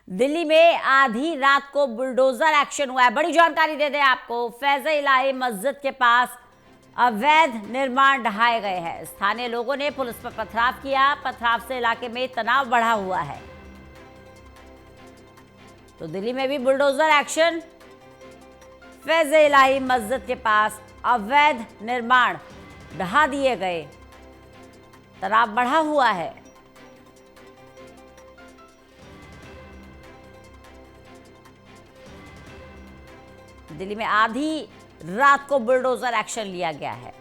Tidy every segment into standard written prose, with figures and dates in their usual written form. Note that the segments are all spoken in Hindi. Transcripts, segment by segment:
दिल्ली में आधी रात को बुलडोजर एक्शन हुआ है। बड़ी जानकारी दे दें आपको, फैज़ इलाही मस्जिद के पास अवैध निर्माण ढहाए गए हैं। स्थानीय लोगों ने पुलिस पर पथराव किया। पथराव से इलाके में तनाव बढ़ा हुआ है। तो दिल्ली में भी बुलडोजर एक्शन। फैज़ इलाही मस्जिद के पास अवैध निर्माण ढहा दिए गए। तनाव बढ़ा हुआ है। दिल्ली में आधी रात को बुलडोजर एक्शन लिया गया है।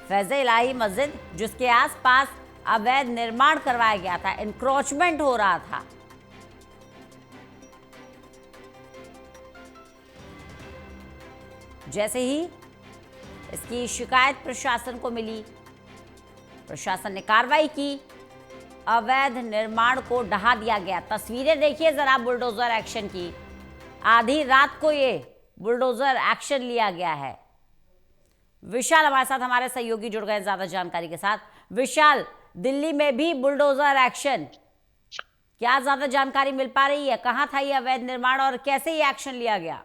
फैज़ इलाही मस्जिद जिसके आसपास अवैध निर्माण करवाया गया था, एनक्रोचमेंट हो रहा था, जैसे ही इसकी शिकायत प्रशासन को मिली, प्रशासन ने कार्रवाई की, अवैध निर्माण को ढहा दिया गया। तस्वीरें देखिए जरा बुलडोजर एक्शन की। आधी रात को ये बुलडोजर एक्शन लिया गया है। विशाल हमारे साथ, हमारे सहयोगी जुड़ गए ज्यादा जानकारी के साथ। विशाल, दिल्ली में भी बुलडोजर एक्शन, क्या ज्यादा जानकारी मिल पा रही है? कहां था ये अवैध निर्माण और कैसे ये एक्शन लिया गया?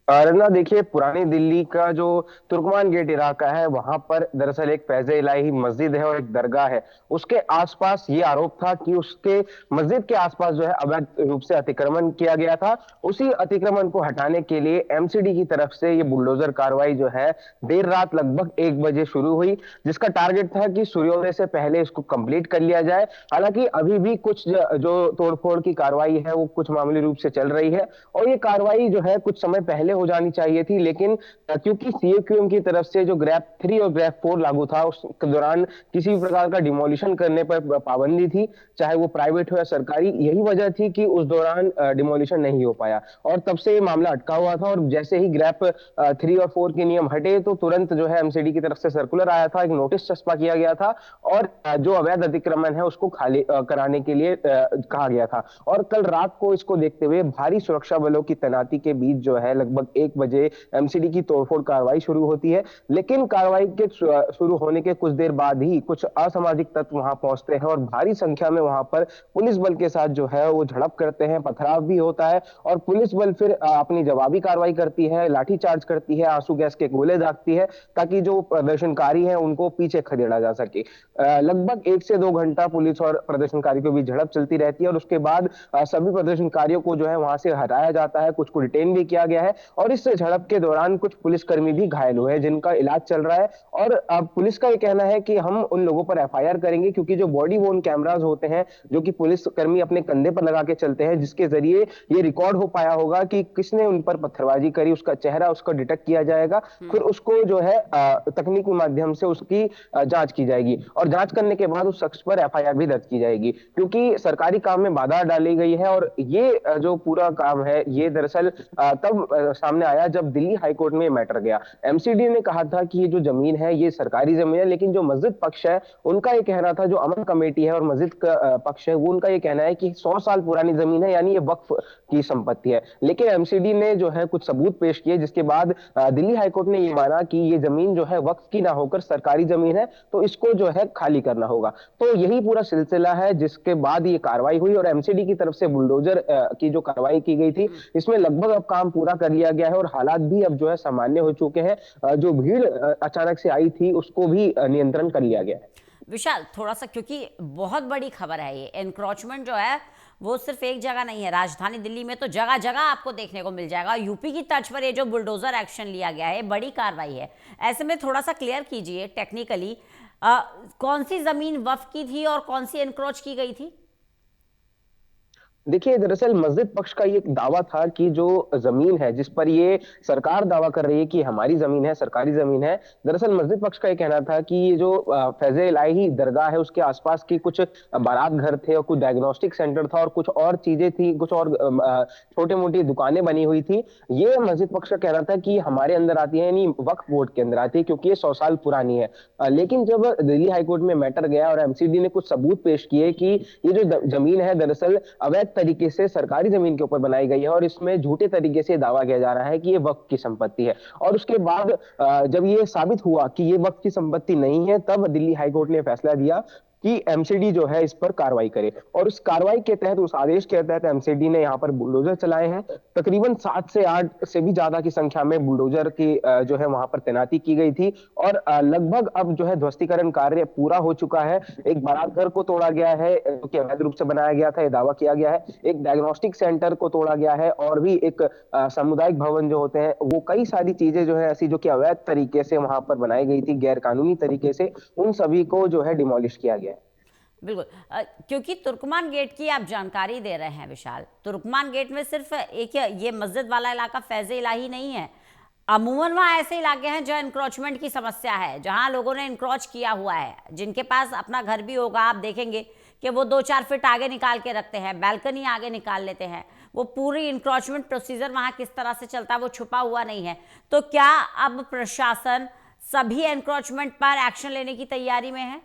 रना, देखिए, पुरानी दिल्ली का जो तुर्कमान गेट इलाका है वहां पर दरअसल एक फैज़ इलाही मस्जिद है और एक दरगाह है। उसके आसपास ये आरोप था कि उसके मस्जिद के आसपास जो है अवैध रूप से अतिक्रमण किया गया था। उसी अतिक्रमण को हटाने के लिए एमसीडी की तरफ से ये बुलडोजर कार्रवाई जो है देर रात लगभग 1 बजे शुरू हुई, जिसका टारगेट था कि सूर्योदय से पहले इसको कंप्लीट कर लिया जाए। हालांकि अभी भी कुछ जो तोड़फोड़ की कार्रवाई है वो कुछ मामूली रूप से चल रही है और ये कार्रवाई जो है कुछ समय पहले हो जानी चाहिए थी, लेकिन क्योंकि सीएक्यूएम की तरफ से जो ग्रैप 3 और ग्रैप 4 लागू था उस दौरान किसी भी प्रकार का डिमोलिशन करने पर पाबंदी थी, चाहे वो प्राइवेट हो या सरकारी। यही वजह थी कि उस दौरान डिमोलिशन नहीं हो पाया और तब से ये मामला अटका हुआ था। और जैसे ही ग्रैप 3 और 4 के नियम हटे तो तुरंत जो है एमसीडी की तरफ से सर्कुलर आया था, एक नोटिस चस्पा किया गया था और जो अवैध अतिक्रमण है उसको खाली कराने के लिए कहा गया था। और कल रात को इसको देखते हुए भारी सुरक्षा बलों की तैनाती के बीच जो है लगभग 1 बजे एमसीडी की तोड़फोड़ कार्रवाई शुरू होती है। लेकिन कार्रवाई के शुरू होने के कुछ देर बाद ही कुछ असामाजिक तत्व वहां पहुंचते हैं और भारी संख्या में वहां पर पुलिस बल के साथ जो है वो झड़प करते हैं, पथराव भी होता है और पुलिस बल फिर अपनी जवाबी कार्रवाई करती है, लाठीचार्ज करती है, आंसू गैस के गोले दागती है ताकि जो प्रदर्शनकारी हैं उनको पीछे खदेड़ा जा सके। लगभग 1 से 2 घंटा पुलिस और प्रदर्शनकारी के बीच झड़प चलती रहती है और उसके बाद सभी प्रदर्शनकारियों को जो है वहां से हटाया जाता है, कुछ को डिटेन भी किया गया है और इस झड़प के दौरान कुछ पुलिसकर्मी भी घायल हुए हैं जिनका इलाज चल रहा है। और पुलिस का ये कहना है कि हम उन लोगों पर एफआईआर करेंगे क्योंकि जो बॉडी वोर्न कैमराज होते हैं जो कि पुलिसकर्मी अपने कंधे पर लगा के चलते हैं, जिसके जरिए ये रिकॉर्ड हो पाया होगा कि किसने उन पर पत्थरबाजी करी, उसका चेहरा उसका डिटेक्ट किया जाएगा। फिर उसको जो है तकनीकी माध्यम से उसकी जांच की जाएगी और जांच करने के बाद उस शख्स पर एफआईआर भी दर्ज की जाएगी क्योंकि सरकारी काम में बाधा डाली गई है। और ये जो पूरा काम है ये दरअसल तब सामने आया जब दिल्ली हाईकोर्ट में मैटर गया। एमसीडी ने कहा था कि ये जो जमीन है ये सरकारी जमीन है, लेकिन जो मस्जिद पक्ष है उनका ये कहना था, जो अमन कमेटी है और मस्जिद का पक्ष है वो उनका ये कहना है कि 100 साल पुरानी जमीन है, यानी ये वक्फ की संपत्ति है। लेकिन एमसीडी ने जो है कुछ सबूत पेश किए जिसके बाद दिल्ली हाईकोर्ट ने ये माना कि ये जमीन जो है वक्फ की ना होकर सरकारी जमीन है, तो इसको जो है खाली करना होगा। तो यही पूरा सिलसिला है जिसके बाद ये कार्रवाई हुई और एमसीडी की तरफ से बुलडोजर की जो कार्रवाई की गई थी इसमें लगभग अब काम पूरा कर लिया गया है और हालात भी अब जो है सामान्य हो चुके हैं। जो भीड़ अचानक से आई थी उसको भी नियंत्रण कर लिया गया है। विशाल, थोड़ा सा, क्योंकि बहुत बड़ी खबर है ये, एनक्रोचमेंट जो है वो सिर्फ एक जगह नहीं है, राजधानी दिल्ली में तो जगह जगह आपको देखने को मिल जाएगा। यूपी की तर्ज पर ये जो बुलडोजर एक्शन लिया गया है, बड़ी कार्रवाई है। ऐसे में थोड़ा सा क्लियर कीजिए टेक्निकली, कौन सी जमीन वक्फ की थी और कौन सी एनक्रोच की गई थी? देखिए, दरअसल मस्जिद पक्ष का ये दावा था कि जो जमीन है जिस पर ये सरकार दावा कर रही है कि हमारी जमीन है, सरकारी जमीन है, दरअसल मस्जिद पक्ष का ये कहना था कि ये जो फैज़ इलाही दरगाह है उसके आसपास की कुछ बारात घर थे और कुछ डायग्नोस्टिक सेंटर था और कुछ और चीजें थी, कुछ और छोटे मोटी दुकानें बनी हुई थी। ये मस्जिद पक्ष का कहना था कि हमारे अंदर आती है, यानी वक्फ बोर्ड के अंदर आती है क्योंकि ये 100 साल पुरानी है। लेकिन जब दिल्ली हाईकोर्ट में मैटर गया और एमसीडी ने कुछ सबूत पेश किए कि ये जो जमीन है दरअसल अवैध तरीके से सरकारी जमीन के ऊपर बनाई गई है और इसमें झूठे तरीके से दावा किया जा रहा है कि ये वक्फ की संपत्ति है, और उसके बाद जब ये साबित हुआ कि ये वक्फ की संपत्ति नहीं है, तब दिल्ली हाईकोर्ट ने फैसला दिया कि एमसीडी जो है इस पर कार्रवाई करे। और उस कार्रवाई के तहत, उस आदेश के तहत एमसीडी ने यहाँ पर बुलडोजर चलाए हैं। तकरीबन 7 से 8 से भी ज्यादा की संख्या में बुलडोजर की जो है वहां पर तैनाती की गई थी। और लगभग अब जो है ध्वस्तीकरण कार्य पूरा हो चुका है। एक बारात घर को तोड़ा गया है जो कि अवैध रूप से बनाया गया था, ये दावा किया गया है। एक डायग्नोस्टिक सेंटर को तोड़ा गया है, और भी एक सामुदायिक भवन जो होते हैं, वो कई सारी चीजें जो है ऐसी जो कि अवैध तरीके से वहां पर बनाई गई थी, गैर कानूनी तरीके से, उन सभी को जो है डिमोलिश किया गया है। बिल्कुल। क्योंकि तुर्कमान गेट की आप जानकारी दे रहे हैं विशाल, तुर्कमान गेट में सिर्फ एक ये मस्जिद वाला इलाका फैज़ इलाही नहीं है, अमूमन वहाँ ऐसे इलाके हैं जहाँ इंक्रोचमेंट की समस्या है, जहाँ लोगों ने इंक्रोच किया हुआ है, जिनके पास अपना घर भी होगा, आप देखेंगे कि वो 2-4 फीट आगे निकाल के रखते हैं, बैल्कनी आगे निकाल लेते हैं। वो पूरी इंक्रोचमेंट प्रोसीजर वहाँ किस तरह से चलता है वो छुपा हुआ नहीं है। तो क्या अब प्रशासन सभी एनक्रोचमेंट पर एक्शन लेने की तैयारी में है?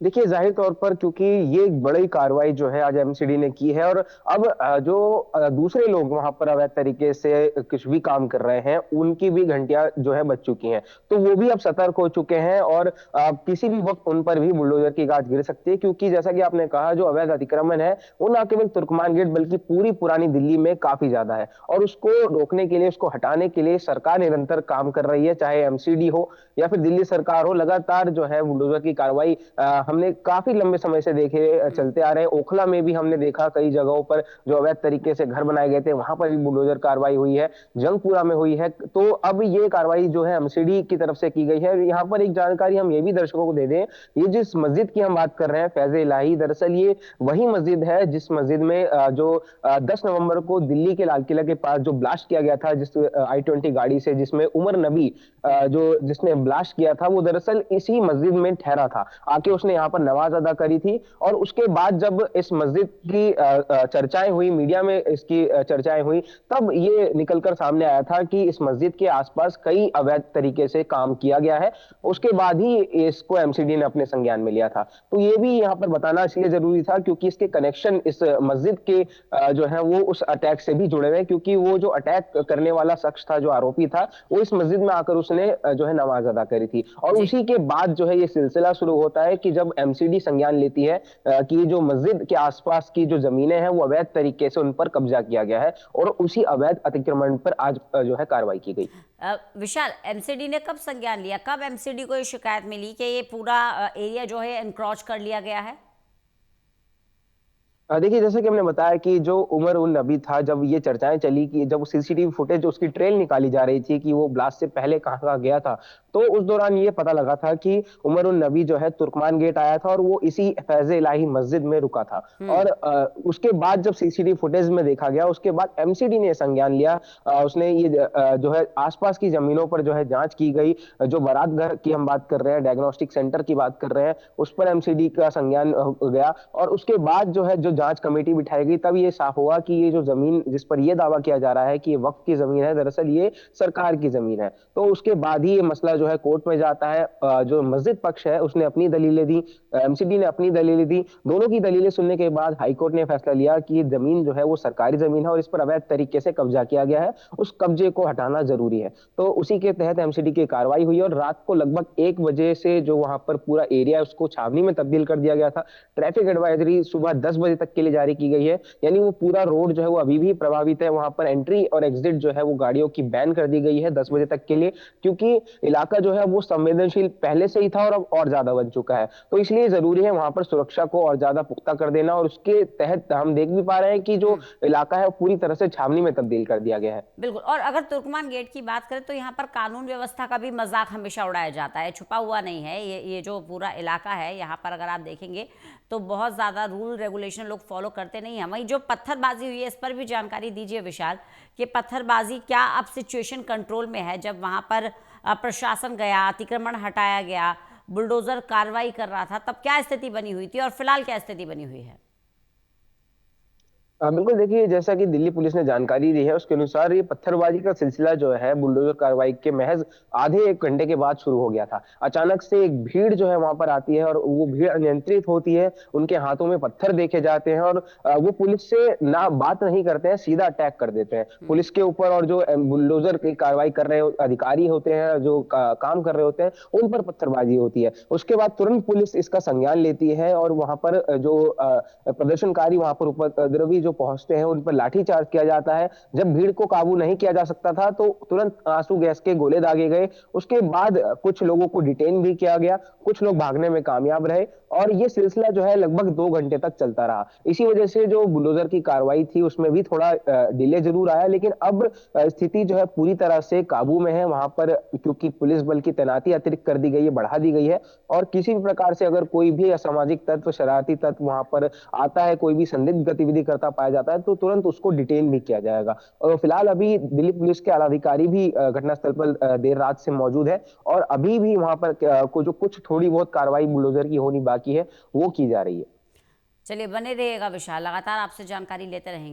देखिए, जाहिर तौर पर क्योंकि ये एक बड़ी कार्रवाई जो है आज एमसीडी ने की है, और अब जो दूसरे लोग वहां पर अवैध तरीके से कुछ भी काम कर रहे हैं, उनकी भी घंटियां जो है बज चुकी हैं। तो वो भी अब सतर्क हो चुके हैं, और किसी भी वक्त उन पर भी बुलडोजर की गाज गिर सकती है। क्योंकि जैसा कि आपने कहा, जो अवैध अतिक्रमण है वो न केवल तुर्कमान गेट बल्कि पूरी पुरानी दिल्ली में काफी ज्यादा है, और उसको रोकने के लिए, उसको हटाने के लिए सरकार निरंतर काम कर रही है। चाहे एमसीडी हो या फिर दिल्ली सरकार हो, लगातार जो है बुलडोजर की कार्रवाई हमने काफी लंबे समय से देखे चलते आ रहे हैं। ओखला में भी हमने देखा, कई जगहों पर जो अवैध तरीके से घर बनाए गए थे वहां पर भी बुलडोजर कार्रवाई हुई है, जंगपुरा में हुई है। तो अब ये कार्रवाई जो है एमसीडी की तरफ से की गई है। यहाँ पर एक जानकारी हम ये भी दर्शकों को दे दें, ये जिस मस्जिद की हम बात कर रहे हैं फैज इलाही, दरअसल ये वही मस्जिद है जिस मस्जिद में जो 10 नवंबर को दिल्ली के लाल किला के पास जो ब्लास्ट किया गया था, जिस i20 गाड़ी से, जिसमें उमर नबी जो जिसने ब्लास्ट किया था, वो दरअसल इसी मस्जिद में ठहरा था। आके उसने यहाँ पर नमाज अदा करी थी। और उसके बाद जब इस मस्जिद की चर्चाएं हुई, मीडिया में इसकी चर्चाएं हुई, तब ये निकलकर सामने आया था कि इस मस्जिद के आसपास कई अवैध तरीके से काम किया गया है। उसके बाद ही इसको एमसीडी ने अपने संज्ञान में लिया था। तो ये भी यहाँ पर बताना इसलिए जरूरी था क्योंकि इसके कनेक्शन इस मस्जिद के जो है वो उस अटैक से भी जुड़े हुए हैं। क्योंकि वो जो अटैक करने वाला शख्स था, जो आरोपी था, वो इस मस्जिद में आकर उसने जो है नमाज अदा करी थी। और जी। उसी के बाद जो है ये सिलसिला शुरू होता है कि जब एमसीडी संज्ञान लेती है कि जो मस्जिद के आसपास की जो जमीनें हैं वो अवैध तरीके से उन पर कब्जा किया गया है, और उसी अवैध अतिक्रमण पर आज जो है कार्रवाई की गई। विशाल, एमसीडी ने कब संज्ञान लिया, कब एमसीडी को ये शिकायत मिली कि ये पूरा एरिया जो है एनक्रोच कर लिया गया है? देखिए, जैसे कि हमने बताया कि जो उमर उन नबी था, जब ये चर्चाएं चली कि जब सीसीटीवी फुटेज जो उसकी ट्रेल निकाली जा रही थी कि वो ब्लास्ट से पहले कहाँ कहाँ गया था, तो उस दौरान ये पता लगा था कि उमर उन नबी जो है तुर्कमान गेट आया था और वो इसी फैज इलाही मस्जिद में रुका था। और उसके बाद जब सीसीटीवी फुटेज में देखा गया, उसके बाद एमसीडी ने संज्ञान लिया। उसने ये जो है आसपास की जमीनों पर जो है जांच की गई। जो बारात घर की हम बात कर रहे हैं, डायग्नोस्टिक सेंटर की बात कर रहे हैं, उस पर एमसीडी का संज्ञान गया। और उसके बाद जो है जो जांच कमेटी बिठाई गई, तब ये साफ हुआ कि ये जो जमीन जिस पर ये दावा किया जा रहा है कि ये वक्फ की जमीन है, दरअसल ये सरकार की जमीन है। तो उसके बाद ही ये मसला जो है कोर्ट में जाता है। जो मस्जिद पक्ष है उसने अपनी दलीलें दी, एमसीडी ने अपनी दलीलें दी। दोनों की दलीलें सुनने के बाद हाईकोर्ट ने फैसला लिया कि ये जमीन जो है वो सरकारी जमीन है और इस पर अवैध तरीके से कब्जा किया गया है, उस कब्जे को हटाना जरूरी है। तो उसी के तहत एमसीडी की कार्रवाई हुई और रात को लगभग 1 बजे से जो वहां पर पूरा एरिया है उसको छावनी में तब्दील कर दिया गया था। ट्रैफिक एडवाइजरी सुबह 10 बजे तक के लिए जारी की गई है, यानी वो पूरा रोड जो है वो अभी भी प्रभावित है। वहां पर एंट्री और एग्जिट जो है वो गाड़ियों की बैन कर दी गई है 10 बजे तक के लिए, क्योंकि इलाका जो है वो संवेदनशील पहले से ही था और अब और ज्यादा बन चुका है। तो इसलिए जरूरी है वहां पर सुरक्षा को और ज्यादा पुख्ता कर देना, और उसके तहत हम देख भी पा रहे हैं कि जो इलाका है वो पूरी तरह से छावनी में तब्दील कर दिया गया है। बिल्कुल। और अगर तुर्कमान गेट की बात करें तो यहाँ पर कानून व्यवस्था का भी मजाक हमेशा उड़ाया जाता है, छुपा हुआ नहीं है। ये जो पूरा इलाका है यहाँ पर अगर आप देखेंगे तो बहुत ज़्यादा रूल रेगुलेशन लोग फॉलो करते नहीं हैं। वहीं जो पत्थरबाजी हुई है इस पर भी जानकारी दीजिए विशाल, कि पत्थरबाजी क्या अब सिचुएशन कंट्रोल में है? जब वहाँ पर प्रशासन गया, अतिक्रमण हटाया गया, बुलडोजर कार्रवाई कर रहा था, तब क्या स्थिति बनी हुई थी और फिलहाल क्या स्थिति बनी हुई है? बिल्कुल देखिए, जैसा कि दिल्ली पुलिस ने जानकारी दी है उसके अनुसार ये पत्थरबाजी का सिलसिला जो है बुलडोजर कार्रवाई के महज आधे 1 घंटे के बाद शुरू हो गया था। अचानक से एक भीड़ जो है वहाँ पर आती है और वो भीड़ अनियंत्रित होती है, उनके हाथों में पत्थर देखे जाते हैं और वो पुलिस से ना बात नहीं करते हैं, सीधा अटैक कर देते हैं। पुलिस के ऊपर और जो बुलडोजर की कार्रवाई कर रहे अधिकारी होते हैं, जो काम कर रहे होते हैं, उन पर पत्थरबाजी होती है। उसके बाद तुरंत पुलिस इसका संज्ञान लेती है और वहाँ पर जो प्रदर्शनकारी वहां पर उपद्रवी जो पहुंचते हैं उन पर लाठीचार्ज किया जाता है। जब भीड़ को काबू नहीं किया जा सकता था तो तुरंत आंसू गैस के गोले दागे गए। उसके बाद कुछ लोगों को डिटेन भी किया गया, कुछ लोग भागने में कामयाब रहे और ये सिलसिला जो है लगभग 2 घंटे तक चलता रहा। इसी वजह से जो बुलडोजर की कार्रवाई थी उसमें भी थोड़ा डिले जरूर आया, लेकिन अब स्थिति जो है पूरी तरह से काबू में है वहां पर, क्योंकि पुलिस बल की तैनाती अतिरिक्त कर दी गई है, बढ़ा दी गई है और किसी भी प्रकार से अगर कोई भी असामाजिक तत्व, शरारती तत्व वहां पर आता है, कोई भी संदिग्ध गतिविधि करता पाया जाता है तो तुरंत उसको डिटेन भी किया जाएगा। और फिलहाल अभी दिल्ली पुलिस के आला अधिकारी भी घटनास्थल पर देर रात से मौजूद है और अभी भी वहां पर जो कुछ थोड़ी बहुत कार्रवाई बुलडोजर की होनी बाकी है वो की जा रही है। चलिए, बने रहिएगा विशाल, लगातार आपसे जानकारी लेते रहेंगे।